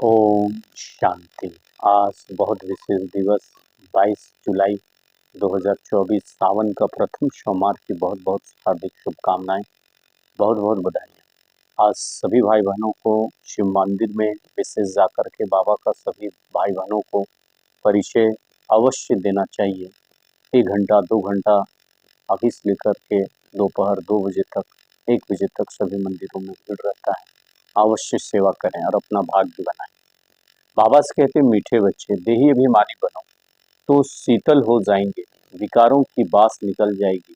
ओम शांति। आज बहुत विशेष दिवस 22 जुलाई 2024 सावन का प्रथम सोमवार की बहुत बहुत हार्दिक शुभकामनाएं, बहुत बहुत बधाई। आज सभी भाई बहनों को शिव मंदिर में विशेष जाकर के बाबा का सभी भाई बहनों को परिचय अवश्य देना चाहिए। 1 घंटा 2 घंटा अभी से लेकर के दोपहर 2 बजे तक 1 बजे तक सभी मंदिरों में भीड़ रहता है। अवश्य सेवा करें और अपना भाग्य बनाएं। बाबा से कहते मीठे बच्चे देही अभिमानी बनो तो शीतल हो जाएंगे, विकारों की बास निकल जाएगी,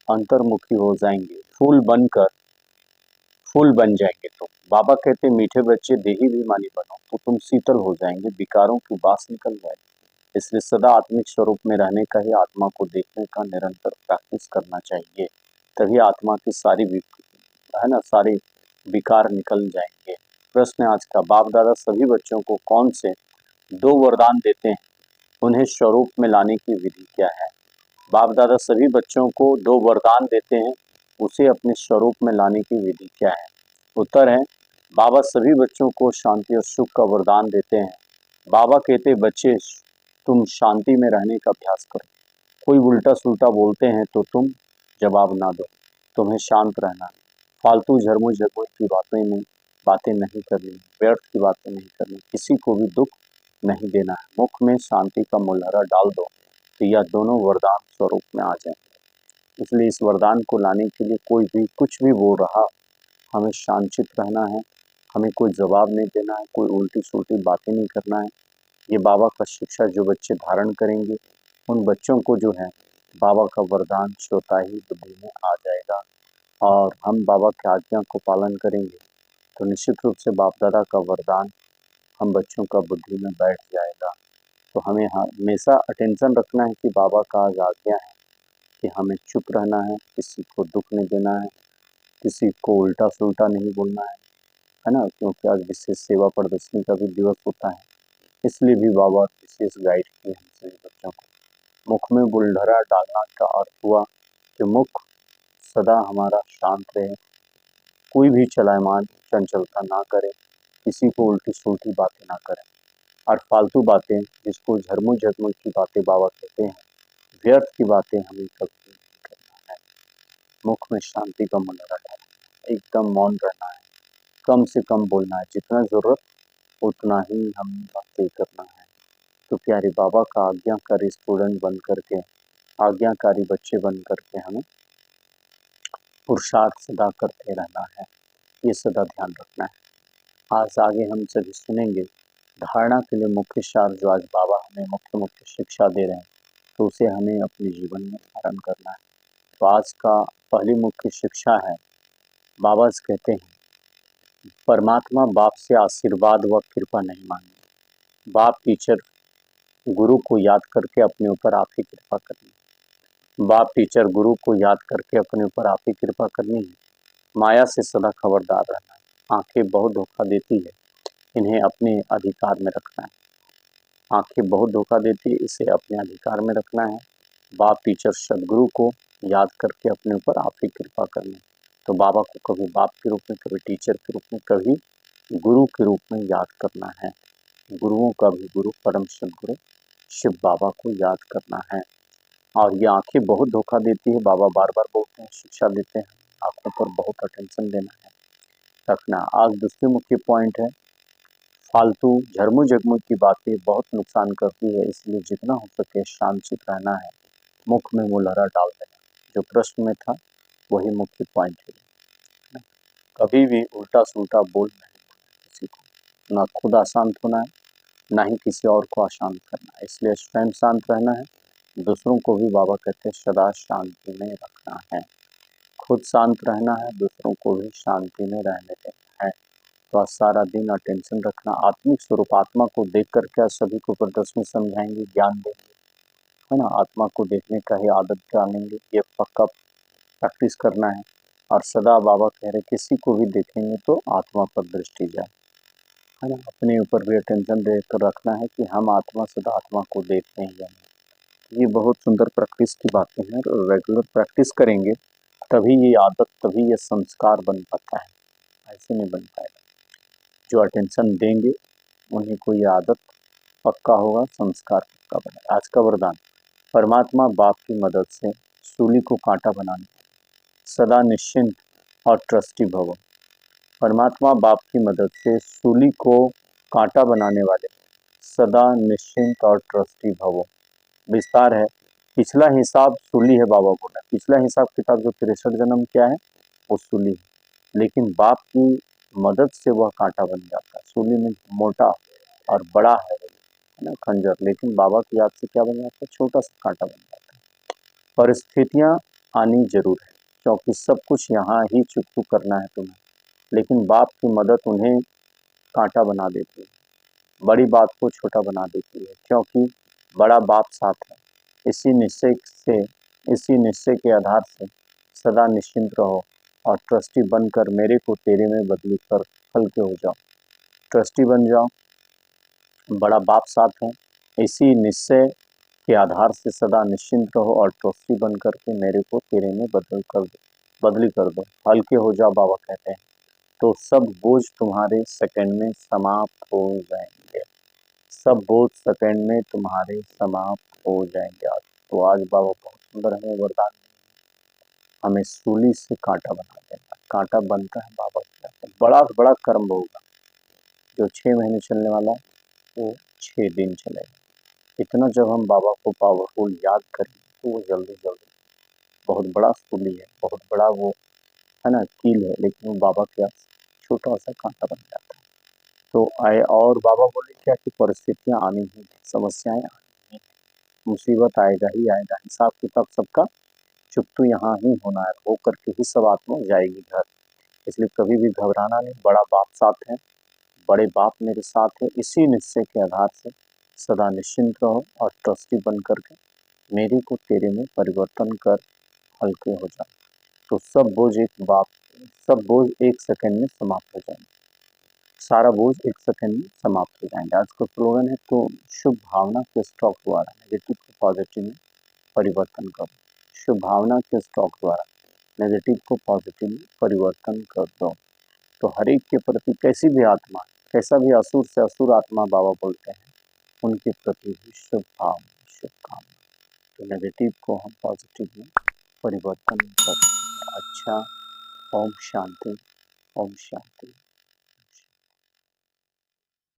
अंतर्मुखी हो जाएंगे, फूल बन जाएंगे। तो बाबा कहते मीठे बच्चे देही अभिमानी बनो तो तुम शीतल हो जाएंगे, विकारों की बास निकल जाएगी। इसलिए सदा आत्मिक स्वरूप में रहने का ही, आत्मा को देखने का निरंतर प्रैक्टिस करना चाहिए। तभी आत्मा की सारी विकार निकल जाएंगे। प्रश्न आज का, बाप दादा सभी बच्चों को कौन से 2 वरदान देते हैं, उन्हें स्वरूप में लाने की विधि क्या है? बाप दादा सभी बच्चों को 2 वरदान देते हैं, उसे अपने स्वरूप में लाने की विधि क्या है? उत्तर है, बाबा सभी बच्चों को शांति और सुख का वरदान देते हैं। बाबा कहते बच्चे तुम शांति में रहने का अभ्यास करो, कोई उल्टा सुल्टा बोलते हैं तो तुम जवाब ना दो, तुम्हें शांत रहना है। फालतू झरमुझ की बातें नहीं करनी, व्यर्थ की बातें नहीं करनी, किसी को भी दुख नहीं देना है। मुख में शांति का मुलहरा डाल दो तो यह दोनों वरदान स्वरूप में आ जाएंगे। इसलिए इस वरदान को लाने के लिए कोई भी कुछ भी बोल रहा, हमें शांतचित रहना है, हमें कोई जवाब नहीं देना है, कोई उल्टी सुल्टी बातें नहीं करना है। ये बाबा का शिक्षा जो बच्चे धारण करेंगे, उन बच्चों को जो है बाबा का वरदान श्रोता ही बुद्धि में आ जाएगा। और हम बाबा की आज्ञा को पालन करेंगे तो निश्चित रूप से बाप दादा का वरदान हम बच्चों का बुद्धि में बैठ जाएगा। तो हमें हमेशा अटेंशन रखना है कि बाबा का आज आज्ञा है कि हमें चुप रहना है, किसी को दुख नहीं देना है, किसी को उल्टा सुल्टा नहीं बोलना है ना, क्योंकि आज विशेष सेवा प्रदर्शनी का भी दिवस होता है। इसलिए भी बाबा विशेष गाइड किए हम सभी बच्चों को। मुख में बुलढरा डालना का अर्थ हुआ कि मुख सदा हमारा शांत रहे, कोई भी चलायमान चंचलता ना करे, किसी को उल्टी सुल्टी बातें ना करें। और फालतू बातें, जिसको झरमू झरमू की बातें बाबा कहते हैं, व्यर्थ की बातें हमें कभी नहीं करना है। मुख में शांति का मुलहरा डालना है, एकदम मौन रहना है, कम से कम बोलना है, जितना जरूरत उतना ही हमें बातें करना है। तो प्यारे बाबा का आज्ञाकारी स्टूडेंट बन करके, आज्ञाकारी बच्चे बन करके हमें पुरुषार्थ सदा करते रहना है, ये सदा ध्यान रखना है। आज आगे हम सभी सुनेंगे धारणा के लिए मुख्य सार, जो आज बाबा हमें मुख्य मुख्य शिक्षा दे रहे हैं, तो उसे हमें अपने जीवन में धारण करना है। तो आज का पहली मुख्य शिक्षा है, बाबा कहते हैं परमात्मा बाप से आशीर्वाद व कृपा नहीं मांगनी, बाप टीचर गुरु को याद करके अपने ऊपर आप ही कृपा करनी। बाप टीचर गुरु को याद करके अपने ऊपर आप ही कृपा करनी है। माया से सदा खबरदार रहना है। आंखें बहुत धोखा देती है, इन्हें अपने अधिकार में रखना है। आंखें बहुत धोखा देती है, इसे अपने अधिकार में रखना है। बाप टीचर सदगुरु को याद करके अपने ऊपर आप ही कृपा करना है। तो बाबा को कभी बाप के रूप में, कभी टीचर के रूप में, कभी गुरु के रूप में याद करना है। गुरुओं का भी गुरु परम सदगुरु शिव बाबा को याद करना है। और ये आंखें बहुत धोखा देती है, बाबा बार बार बोलते हैं, शिक्षा देते हैं, आंखों पर बहुत अटेंशन देना है, रखना। आज दूसरी मुख्य पॉइंट है, फालतू झरमू झगमू की बातें बहुत नुकसान करती है, इसलिए जितना हो सके शांतचित रहना है, मुख में मुलहरा डाल देना। जो प्रश्न में था वही मुख्य पॉइंट है। कभी भी उल्टा सुल्टा बोल नहीं किसी को, ना खुद अशांत होना है, ना ही किसी और को अशांत करना है। इसलिए स्वयं शांत रहना है, दूसरों को भी बाबा कहते हैं सदा शांति में रखना है। खुद शांत रहना है, दूसरों को भी शांति में रहने देना है। तो सारा दिन अटेंशन रखना, आत्मिक स्वरूप आत्मा को देख कर क्या सभी को प्रदर्शनी समझाएंगे, ज्ञान देंगे, है ना। आत्मा को देखने का ही आदत डालेंगे, ये पक्का प्रैक्टिस करना है। और सदा बाबा कह रहे किसी को भी देखेंगे तो आत्मा पर दृष्टि जाए, है ना। अपने ऊपर भी अटेंशन देकर रखना है कि हम आत्मा सदा आत्मा को देख रहे हैं। ये बहुत सुंदर प्रैक्टिस की बातें हैं, और रेगुलर प्रैक्टिस करेंगे तभी ये आदत, तभी ये संस्कार बन पाता है, ऐसे नहीं बन पाएगा। जो अटेंशन देंगे उन्हीं को ये आदत पक्का होगा, संस्कार पक्का बनेगा। आज का वरदान, परमात्मा बाप की मदद से सूली को कांटा बनाने, सदा निश्चिंत और ट्रस्टी भवो। परमात्मा बाप की मदद से सूली को कांटा बनाने वाले सदा निश्चिंत और ट्रस्टी भवो। विस्तार है, पिछला हिसाब सूली है। बाबा बोला पिछला हिसाब किताब जो 63 जन्म क्या है वो सूली है, लेकिन बाप की मदद से वह कांटा बन जाता है। सूली में मोटा और बड़ा है ना खंजर, लेकिन बाबा की याद से क्या बन जाता है, छोटा सा कांटा बन जाता है। परिस्थितियां आनी जरूर है, क्योंकि सब कुछ यहाँ ही चुकतू करना है तुम्हें, लेकिन बाप की मदद उन्हें कांटा बना देती है, बड़ी बात को छोटा बना देती है, क्योंकि बड़ा बाप साथ है। इसी निश्चय के आधार से सदा निश्चिंत रहो और ट्रस्टी बनकर मेरे को तेरे में बदली कर हल्के हो जाओ। ट्रस्टी बन जाओ, बड़ा बाप साथ है। इसी निश्चय के आधार से सदा निश्चिंत रहो और ट्रस्टी बन करके मेरे को तेरे में बदली कर दो, हल्के हो जाओ। बाबा कहते हैं तो सब बोझ तुम्हारे सेकंड में समाप्त हो जाएंगे, सब बोझ सेकंड में तुम्हारे समाप्त हो जाएंगे। आज तो आज बाबा बहुत सुंदर हमें वरदान, हमें सूली से कांटा बना देना। कांटा बनता है बाबा कहते हैं, बड़ा से बड़ा कर्म होगा जो 6 महीने चलने वाला वो 6 दिन चलेगा। इतना जब हम बाबा को पावरफुल याद करें तो वो जल्दी जल्दी, बहुत बड़ा सूली है, बहुत बड़ा वो है ना कील है, लेकिन वो बाबा के छोटा सा कांटा बन जाता है। तो आए और बाबा बोले क्या कि परिस्थितियां आनी ही, समस्याएं आनी ही, मुसीबत आएगा ही आएगा, हिसाब किताब सबका चुकतू यहाँ ही होना है, हो करके ही सब आत्मा जाएगी घर। इसलिए कभी भी घबराना नहीं, बड़ा बाप साथ है, बड़े बाप मेरे साथ है। इसी निश्चय के आधार से सदा निश्चिंत रहो और ट्रस्टी बन करके मेरे को तेरे में परिवर्तन कर हल्के हो जाए। तो सब बोझ एक सेकंड में समाप्त हो जाएंगे, सारा बोझ एक सेकंड में समाप्त हो जाएंगे। आज का स्लोगन है तो शुभ भावना के स्टॉक द्वारा नेगेटिव को पॉजिटिव में परिवर्तन करो। शुभ भावना के स्टॉक द्वारा नेगेटिव को पॉजिटिव में परिवर्तन कर दो। तो हर एक के प्रति कैसी भी आत्मा, कैसा भी असुर से असुर आत्मा बाबा बोलते हैं, उनके प्रति भी शुभ भावना शुभकामना। तो नेगेटिव को हम पॉजिटिव में परिवर्तन कर। अच्छा, ओम शांति, ओम शांति।